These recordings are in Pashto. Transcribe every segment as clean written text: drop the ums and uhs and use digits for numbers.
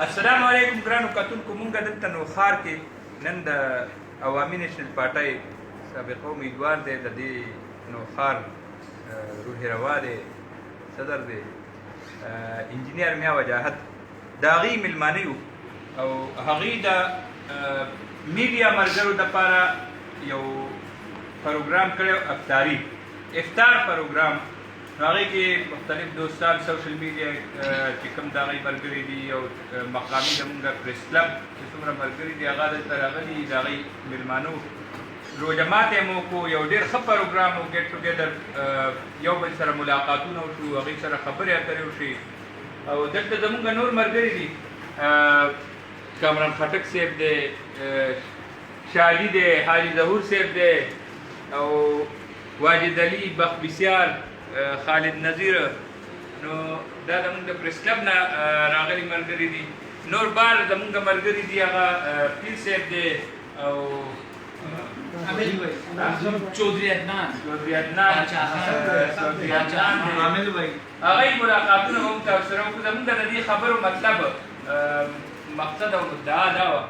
السلام علیکم ګرانو کتونکو. مونږ دلته نوخار کې نن د عوامي نیشنل پارټۍ سابقه امیدوار دی د دې نوخار روح روا دی صدر دی انجینیر میا وجاهت د هغې میلمانه یو او هغې د میډیا ملګرو دپاره یو پروګرام کړی افطاري افطار پروګرام. هغې کې مختلف دوستان سوشل میډیا چې کوم د هغې ملګري دي او مقامي زمونږ پریس کلب چې څومره ملګري دي هغه دلته راغلي د هغې میلمانو روژه ماتی مو وکړو. یو ډېر ښه پروګرام و ګیټ ټوګیدر یو بل سره ملاقاتونه وشو هغې سره خبرې اترې وشي او دلته زمونږ نور ملګري دي کامران خټک صاحب دی شاهدي دی حاجي ظهور صاحب دی او واجد علي بخت بسیار خالد نظیر. نو دا زمونږ د پریس کلب نه راغلي ملګري دي. نور بار زمونږ ملګري دي هغه پیر صاحب دی او چودھری عدنان هغوی ملاقاتونه به موږ تاسو سره وکړو. زمونږ د دې خبرو مطلب مقصد او مدعا دا وه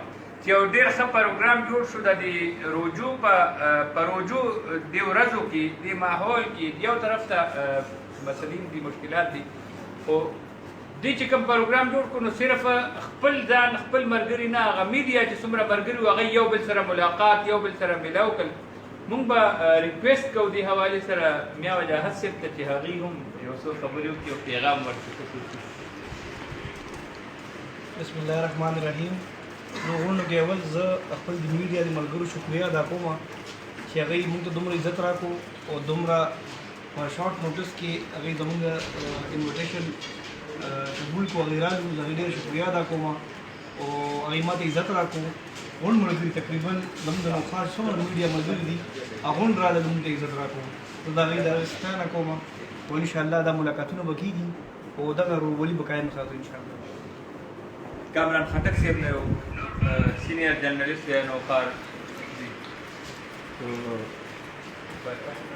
چې یو ډېر ښه پروګرام جوړ شو د دې روجو په روجو دې ورځو کې دې ماحول کې یو طرف ته مسلین دي مشکلات دي خو دې چې کوم پروګرام جوړ کړو نو صرف خپل ځان خپل ملګري نه هغه میډیا چې څومره ملګري وو هغوی یو بل سره ملاقات یو بل سره میلاو کړل. مونږ به ریکویسټ کوو دې حوالې سره میا وجاهت صاحب ته چې هغوی هم یو څو خبرې وکړي او پیغام ورکړي. بسم الله الرحمن الرحیم. نو غونډو کې اول زه خپل د میډیا د ملګرو شکریه ادا کوم چې هغوی موږ ته دومره عزت راکړو او دومره په شارټ نوټس کې هغوی زموږ انویټیشن قبول کړو هغوی راغلو. زه هغوی ډېره شکریه ادا کوم او هغوی ما ته عزت راکړو. غونډ ملګري تقریبا زموږ د نوخار څومره میډیا ملګري دي هغه غونډ راغله زموږ ته عزت راکړو. زه د هغوی د هغې ستاینه کوم او انشاءالله دا ملاقاتونه به کېږي او دغه ورورولي به قایم ساتو انشاءالله. کامران خټک صاحب نه یو سینیر جرنلست دی نوخار.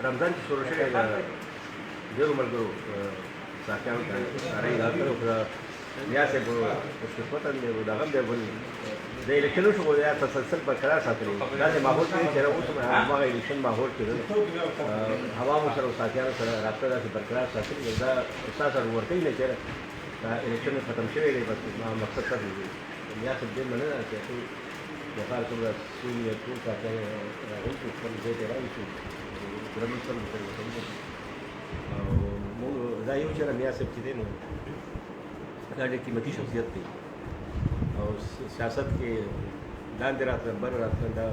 رمضان چې شروع شوی د ډېرو ملګرو ساقیانو ته نارۍ دا کړې خو بیا صاحب خصوصا دی د هغه بیا بل د الیکشن شو یا تسلسل برقرار ساتلی دا د ماحول کې چې اوس هغه الیکشن ماحول کې هوا مو سره ساقیانو سره رابطه داسې برقرار ساتلې دا استاد سره ورکوي نه چې دا الیکشن ختم شوی دی بس مقصد سره دی یا څه دې مننه چې ټول د کار څومره سوي ټول ساقیانو راغلي چې خپل ځای ته راشي درمل سره وکړي او موږ دا یو چې میا صاحب چې دی نو دا ډېر قیمتي شخصیت دی او سیاست کې لاندې راتله بر راتله دا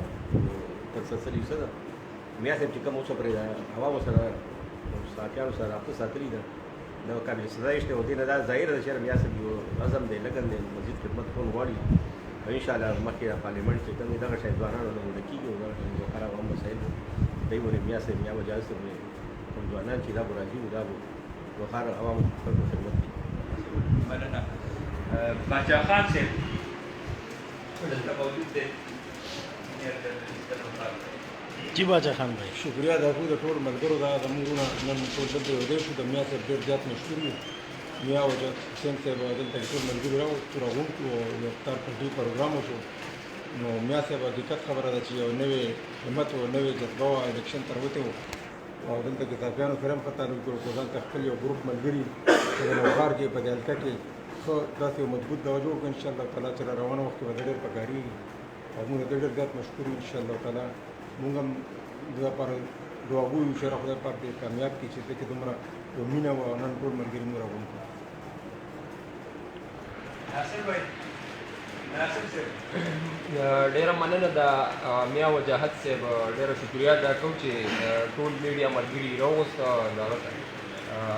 تسلسل یو څه ده. میا صاحب چې کوم اوسه پرې ده هوا سره ساقیانو سره رابطه ساتلې ده دا قابل ستایش دی او دې نه دا ظاهره ده چې میا صاحب یو عزم دی لګن دی مزید خدمت کول غواړي او انشاءالله مخکې د پارلیمنټ چې کوم دغه شی ځوانانو له وړه کېږي او دغه شی خراب هم مسایل دی ولې میا صاحب میا وجاهت صاحب کوم ځوانان چې دا به راځي نو دا به د هر عوامو خلکو خدمت کوي. مننه. باچا خان صاحب دلته موجود دی سینیر جرنلست د نوخار. جی باچا خان بھائی شکریہ ادا کوو د ټولو ملګرو دا زموږ نن ټول دلته یو ځای شو. د میا صاحب ډېر زیات مشهور یو میا وجاهت حسین صاحب دلته ټول ملګري راغونډ کړو او یو افطار پارټي پروګرام وشو. نو میا صاحب حقیقت خبره ده چې یو نوې همت او نوې جذبه وه الیکشن تر وتې وو او دلته کې صافیانو سره هم ښه تعلق کړو خو ځان ته خپل یو ګروپ ملګري په نوخار کې په دې حلقه کې ښه داسې یو مضبوط دوا جوړ کړو انشاءالله تعالی چې را روانه وخت کې به ډېر پکارېږي او موږ د ډېر زیات مشکور یو انشاءالله تعالی. موږ هم د لپاره دعا وایو چې خدای پاک دې کامیاب کړي چې دې کې دومره یو مینه وه او نن ټول ملګري موږ راغونډ کړو. ناصر بھائی ډیره مننه د میا وجاهت صاحب ډیره شکریه ادا کوم چې ټول میډیا ملګري راوست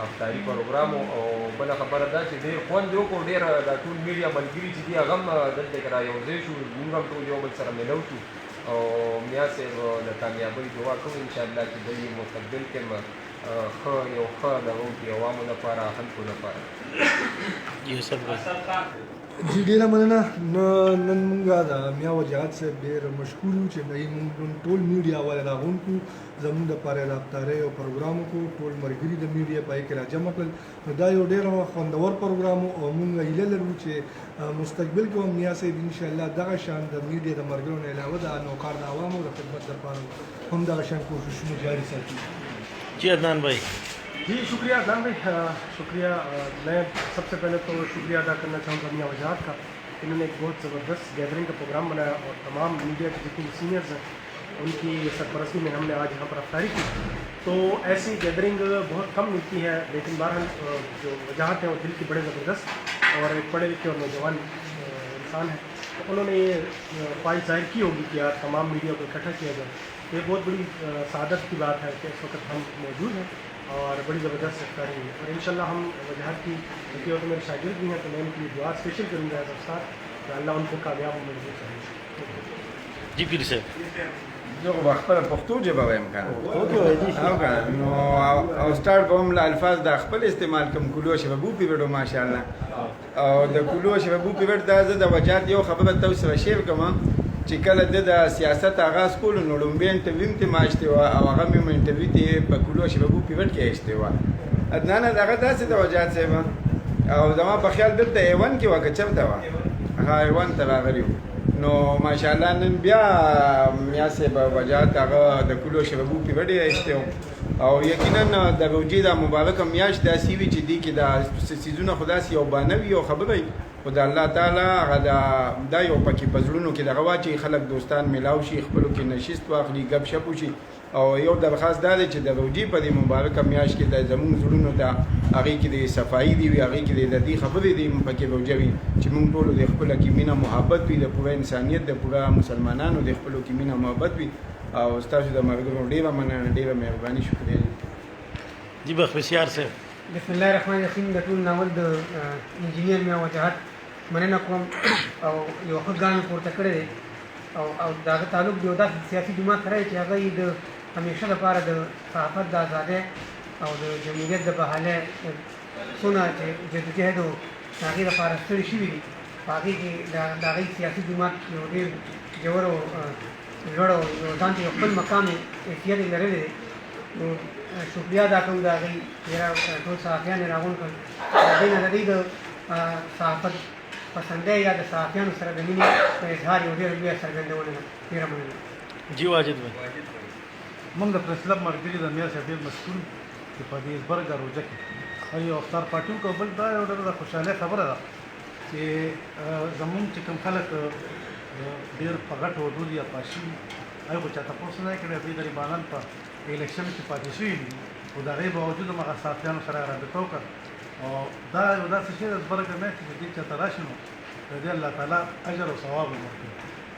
افطاري پروګرام او بله خبره دا چې ډېر خوند وکړو ډېر دا ټول میډیا ملګري چې دي هغه هم دلته کې را یو ځای شو موږ هم ټول یو بل سره میلاو شو او میا صاحب د کامیابۍ دعا کوو انشاءالله چې دوی مستقبل کې ښه یو ښه دغه وکړي عوامو لپاره خلکو لپاره. یوسف بھائی جی ډېره مننه. نن مونږ د میا وجاهت صاحب ډېر مشکور یو چې دوی مونږ ټول میډیا والا راغونډ کړو زموږ دپاره د افطارۍ او پروګرام وکړو ټول ملګري د میډیا په هغې کې راجمع کړل. نو دا یو ډېر خوندور پروګرام و او مونږ هیله لرو چې مستقبل کې هم میا صاحب ان شاء الله دغه شان د میډیا د مرګونو نه علاوه د نوکار د عوامو د خدمت لپاره هم دغه شان کوششونه جاری ساتي. जी अदनान भाई। जी शुक्रिया अदनान भाई, शुक्रिया। मैं सबसे पहले तो शुक्रिया अदा करना चाहूँगा मियाँ वजाहत का। इन्होंने एक बहुत ज़बरदस्त गैदरिंग का प्रोग्राम बनाया और तमाम मीडिया के जितने सीनियर्स हैं उनकी सरपरस्ती में हमने आज यहाँ पर अफ्तारी की। तो ऐसी गैदरिंग बहुत कम मिलती है, लेकिन बहरहाल जो वजाहत है वो दिल की बड़े ज़बरदस्त और एक पढ़े लिखे और नौजवान इंसान है, तो उन्होंने ये ख्वाहिश जाहिर की होगी कि यार तमाम मीडिया को इकट्ठा किया जाए। ये बहुत बड़ी सादत की बात है कि इस वक्त हम मौजूद हैं और बड़ी ज़बरदस्त अफ्तारी हुई है और इंशाल्लाह हम वजाहत की, क्योंकि वो तो मेरे शागिर्द भी हैं, तो मैं उनकी दुआ स्पेशल करूँगा एज अफ्तार कि अल्लाह उनको कामयाब और मजबूत करें। जी फिर से زه خو خپله پښتو ژبه وایم که نه او که نه نو او سټارټ به هم له الفاظ د خپل استعمال کوم کلو شبابو پیوډو ماشاءالله او د کلو شبابو پیوډ دا زه د وجات یو خبره تاسو سره شیر کوم چې کله د سیاست آغاز کولو نو لومبی انټرویو ته ما اچتې وه او هغه مې انټرویو ته په کلو شبابو پیوډ کې اچتې وه. عدنان دغه داسې د وجات صاحب او زما په خیال دلته ایوان کې وه که چېرته وه هغه ایوان ته راغلي وو نو ماشاءالله نن بیا میا صاحب وجات هغه د کلو شبابو پیوډ یې اچتې او یقینا د روجې دا مبارکه میاشت داسې وي چې دې کې دا سیزونه خو داسې یو بانه وي یو خبره وي خو د الله تعالی هغه دا یو پکې په زړونو کې دغه واچي خلک دوستان میلاو شي خپلو کې نشست واخلي ګپ شپ وشي او یو درخواست دا دی چې د روجې په دې مبارکه میاشت کې د زموږ زړونو ته هغې کې د صفایي دي وي هغې کې د دې خبرې دي پکې روجه وي چې موږ ټولو د خپله کې مینه محبت وي د پوره انسانیت د پوره مسلمانانو د خپلو کې مینه محبت وي او ستاسو د ملګرو ډېره مننه ډېره مهرباني شکریه. जी बख्तियार से بسم الله الرحمن الرحیم. د ټول ناول د انجینیر میا وجاهت مننه کوم او یو ښه ګام پورته کړی دی او د هغه تعلق د یو داسې سیاسي جماعت سره چې هغه یې د همیشه لپاره د صحافت د ازادۍ او د جمهوریت د بحالۍ څونه چې جدوجهد و د هغې لپاره ستړي شوي دي په هغې کې د هغې سیاسي جماعت یو ډېر ژور او لوړ او یو ځان ته یو خپل مقام حیثیت یې لرلی دی. نو شکریه ادا کوم د هغې ټول صحافیان یې راغونډ کړل د هغې نه د دوی د صحافت پسندۍ یا د صحافیانو سره د مینې په اظهار یو ډېره لویه څرګندونه ده. ډېره مننه. जी वाजिद भाई موږ د پریس کلب ملګري د میا صاحب ډېر مسؤل چې په دې زبرګه روژه کې یو افطار پارټي وکړو. بل دا یو ډېره د خوشحالۍ خبره ده چې زمونږ چې کوم خلک ډېر په غټ حدود یا پاشي وي هغوی خو چا تپوس نه دی کړی دوی غریبانان په الیکشن کې پاتې شوي دي خو د هغې باوجود هم هغه صحافیانو سره رابطه وکړه او دا یو داسې شی ده زبرګه میاشت چې دې چاته راشي نو د دې الله تعالی اجر او ثواب هم ورکوي.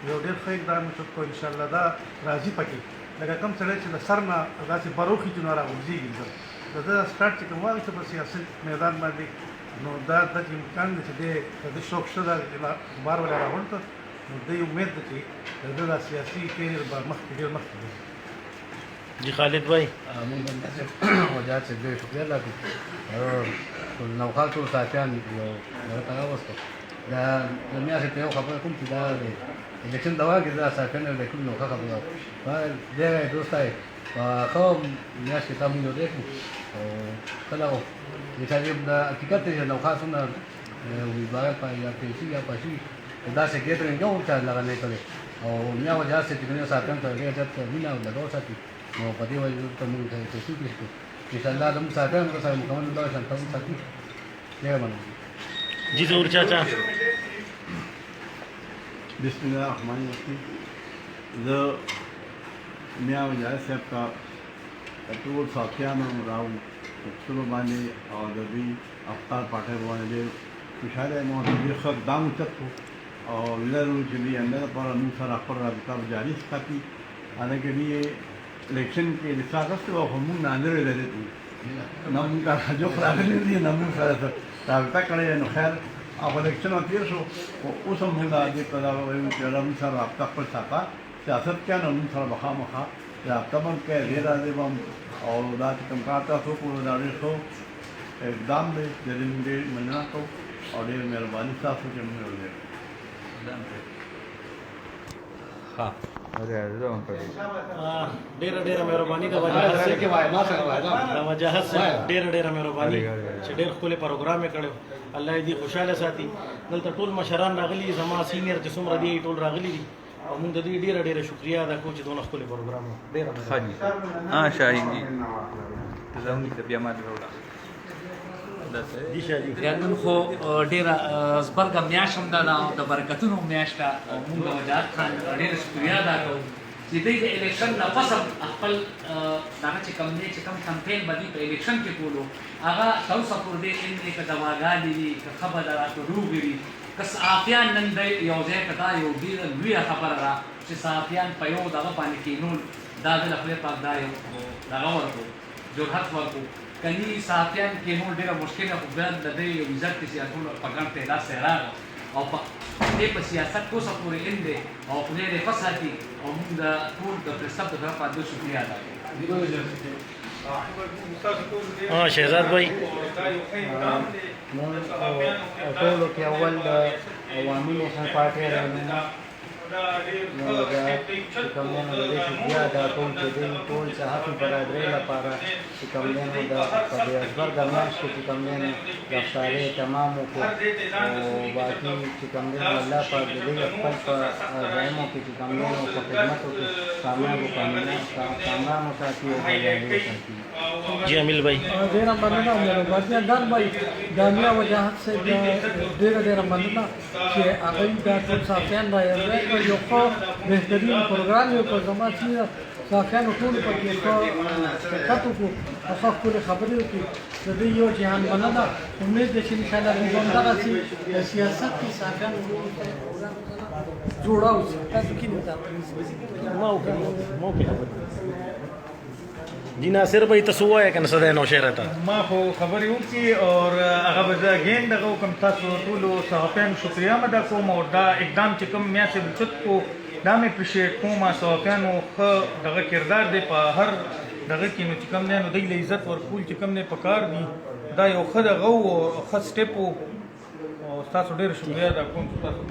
یو ډېر ښه اقدام یې وکړو انشاءالله دا راځي پکې لکه کوم سړی چې د سر نه داسې بروخي چې نو راغورځېږي د ده سټارټ چې کوم واخېسته په سیاسي میدان باندې نو دا چې امکان دی چې دی د ده شوق شته دا بار ولې راغونډ کړ نو دی امید ده چې د ده دا سیاسي کیریر به مخکې ډېر مخکې ځي. जी खालिद भाई موږ وجاهت صاحب ډېر شکریه ادا کړو او نوکار ټول صحافیان یو هغه ته راوستو دا د میا صاحب ته یو خبره کوم چې دا د الیکشن دوا کې دا صحافیان د کوم نوکه خبره ده ډېر دوستای په خو میاشت کې تاسو یو دیکھو او کله او چې دا حقیقت دی نوکه څنګه وی بار په یا پیسې یا پاشي دا څه کېدل نه کوم چې لږه نه کړي او میا وجاهت صاحب چې صحافیان ته ډېر ځات مینه او لګاو ساتي نو په دې وجه ته موږ ته توصیه وکړو چې انشاءالله د موږ صحافیانو سره مکمل ډول شان تاسو ساتي. ډېره مننه. जी जरूर चाचा بسم الله الرحمن الرحیم. زه میا وجاهت صاحب کا ټول صحافیانو راو پوښتنو باندې او د دوی افطار پاټۍ باندې ډېر خوشحاله یم او د دوی ښه اقدام اوچت کړو او لرو چې دوی همدا لپاره موږ سره خپل رابطه جاري ساتي حالانکه دوی الیکشن کې حصہ اخیستی وه خو موږ نه لرې لرې نه موږ ته جو راغلي دي نه موږ سره رابطه کړې نو خیر او الیکشن تېر شو خو اوس هم موږ دې ته دا وایو چې موږ سره رابطه خپل ساته سیاست کې نو موږ سره مخامخ رابطه به هم کوې ډېر راځي به هم او دا چې کوم کار تاسو وکړو دا ډېر ښه اقدام دی د دې موږ ډېر مننه کوو او ډېر مهرباني ستاسو چې موږ ولرو. ها ډېره ډېره مهرباني د وجاهت صاحب د وجاهت صاحب ډېره ډېره مهرباني چې ډېر ښکلی پروګرام یې کړی الله دې خوشاله ساتي دلته ټول مشران راغلي دي زما سینیر چې څومره دي ټول راغلي دي او موږ د دې ډېره شکریا ادا کوو چې دونه ښکلی پروګرام و ډېره ښه جي شاهین جي زموږ د بیا ما وروړه جی شاه جي یا نن خو ډېره زبرګه میاشت هم ده او د برکتونو میاشت ده او موږ د وجاهت خان ډېره شکریا ادا کوو چې دوی د الیکشن نه پس خپل دغه چې کوم دی چې کوم کمپین به دوی په الیکشن کې کولو هغه تر اوسه پورې دې علم که دواګانې دي که ښه بدرات روغې دي که صحافیان نن دی یو ځای که دا یو ډېره لویه خبره ده چې صحافیان په یو دغه باندې کینول دا د خدای پاک دا یو دغه ورکړو جرأت ورکړو کني صحافیان کینول ډېره مشکله خو بیا د دې یو عزت کې سیاستونه په ګڼ تعداد سره راغله او دې په سیاست کو څه پورې علم دی او خدای دې ښه ساتي او موږ د ټول د پرستاب د طرفه د شکریا ادا کوو شهزاد بھائی ټولو کې اول د عوامي نیشنل پارټۍ رهنما چې کوم دی نو د دې شکریا ادا کوم چې دوی ټول صحافي برادرۍ لپاره چې کوم دی نو د په دې ازبرګه میاشت کې چې کوم دی نو رفتارې تمام وکړو او باقي چې کوم دی نو الله پاک د دوی خپل په ځایمو کې چې کوم دی نو په خدمتو کې کامیاب وساتي او بریالي وساتي جی امیل بھائی ډېره مننه مهرباني در بھائی دانیا وجاهت سے ډېره مننه چې هغوی دا ټول صحافیان را یوځای کړ یو ښه بهترین پروګرام یې وکړ زما چې صحافیانو ټولو پکې ښه شرکت وکړو او ښه ښکلې خبرې وکړي د دوی یو جهان مننه امید ده چې انشاءالله موږ همدغسې د سیاست کې صحافیانو جوړه اوسي تاسو کې جی ناصر بھائی تاسو وایه که نه څه دی نوشهره ته ما خو خبرې وکړي او هغه به زه اګین دغه وکړم تاسو ټولو صحافیانو شکریا م ادا کوم او دا اقدام چې کوم میا صاحب چت کو دا مې اپریشیټ کوم صحافیانو ښه دغه کردار دی په هر دغه کې نو چې کوم دی نو دوی له عزت ورکول چې کوم دی پکار دي دا یو ښه دغه و او ښه سټیپ و او تاسو ډېر شکریا ادا کوم چې تاسو